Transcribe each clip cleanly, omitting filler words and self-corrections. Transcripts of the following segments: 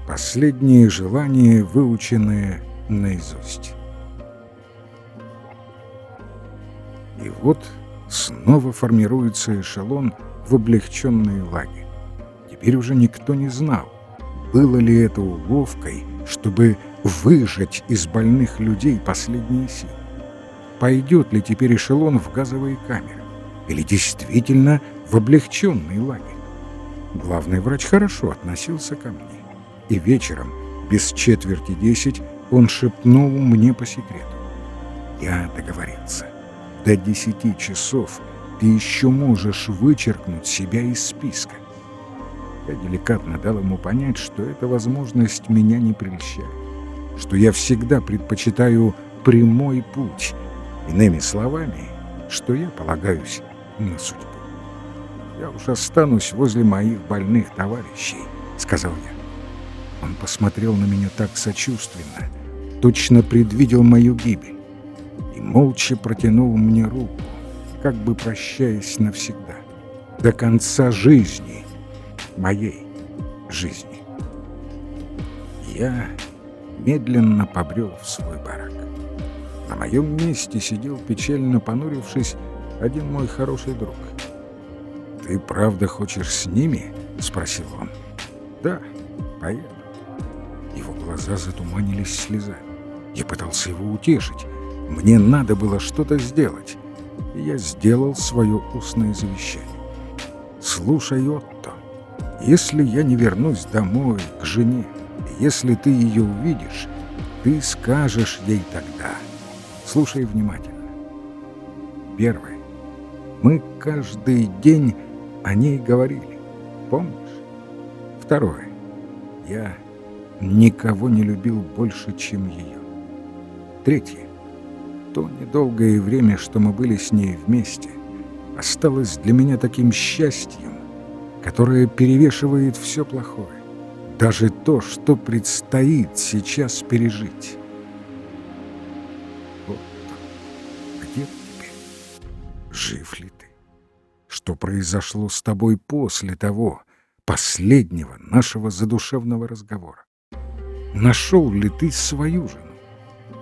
Последние желания, выученные наизусть. И вот снова формируется эшелон в облегченный лагерь. Теперь уже никто не знал, было ли это уловкой, чтобы выжать из больных людей последние силы. Пойдет ли теперь эшелон в газовые камеры? Или действительно в облегченный лагерь? Главный врач хорошо относился ко мне. И вечером, без 9:45, он шепнул мне по секрету: «Я договорился. До 10 часов ты еще можешь вычеркнуть себя из списка». Я деликатно дал ему понять, что эта возможность меня не прельщает, что я всегда предпочитаю прямой путь, иными словами, что я полагаюсь на судьбу. «Я уж останусь возле моих больных товарищей», — сказал я. Он посмотрел на меня так сочувственно, точно предвидел мою гибель, и молча протянул мне руку, как бы прощаясь навсегда, до конца жизни, моей жизни. Я медленно побрел в свой барак. На моем месте сидел, печально понурившись, один мой хороший друг. «Ты правда хочешь с ними?» — спросил он. «Да, поеду». Его глаза затуманились слезами. Я пытался его утешить. Мне надо было что-то сделать. И я сделал свое устное завещание. «Слушай, Отто, если я не вернусь домой к жене, и если ты ее увидишь, ты скажешь ей тогда. Слушай внимательно. Первое. Мы каждый день о ней говорили. Помнишь? Второе. Я никого не любил больше, чем ее. Третье. То недолгое время, что мы были с ней вместе, осталось для меня таким счастьем, которое перевешивает все плохое, даже то, что предстоит сейчас пережить. Вот где ты теперь? Жив ли ты? Что произошло с тобой после того последнего нашего задушевного разговора? Нашел ли ты свою жену?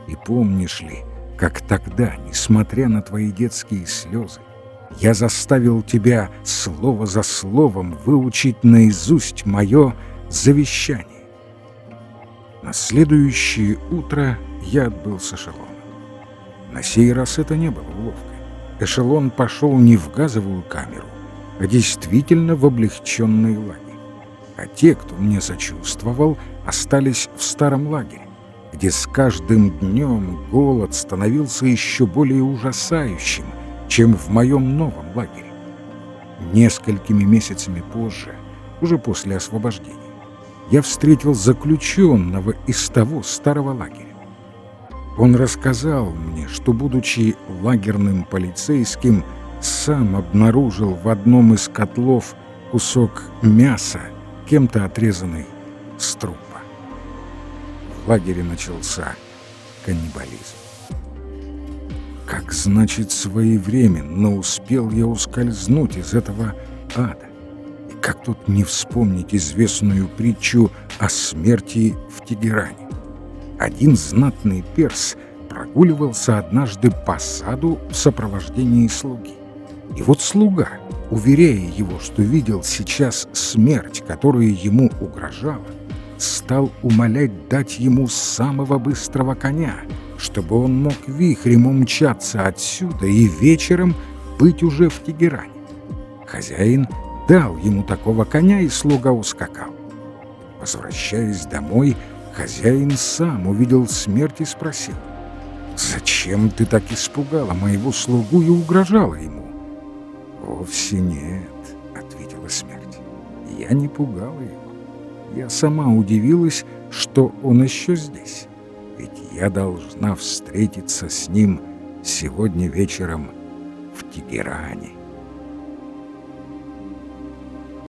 И помнишь ли, как тогда, несмотря на твои детские слезы, я заставил тебя слово за словом выучить наизусть мое завещание? На следующее утро я отбыл с эшелона. На сей раз это не было уловкой. Эшелон пошел не в газовую камеру, а действительно в облегченный лагерь. А те, кто мне сочувствовал, остались в старом лагере, где с каждым днем голод становился еще более ужасающим, чем в моем новом лагере. Несколькими месяцами позже, уже после освобождения, я встретил заключенного из того старого лагеря. Он рассказал мне, что, будучи лагерным полицейским, сам обнаружил в одном из котлов кусок мяса, кем-то отрезанный с трупа. В лагере начался каннибализм. Как, значит, своевременно успел я ускользнуть из этого ада? И как тут не вспомнить известную притчу о смерти в Тегеране? Один знатный перс прогуливался однажды по саду в сопровождении слуги. И вот слуга, уверяя его, что видел сейчас смерть, которая ему угрожала, стал умолять дать ему самого быстрого коня, чтобы он мог вихрем умчаться отсюда и вечером быть уже в Тегеране. Хозяин дал ему такого коня, и слуга ускакал. Возвращаясь домой, хозяин сам увидел смерть и спросил: «Зачем ты так испугала моего слугу и угрожала ему?» «Вовсе нет», — ответила смерть. «Я не пугала его. Я сама удивилась, что он еще здесь. Ведь я должна встретиться с ним сегодня вечером в Тегеране».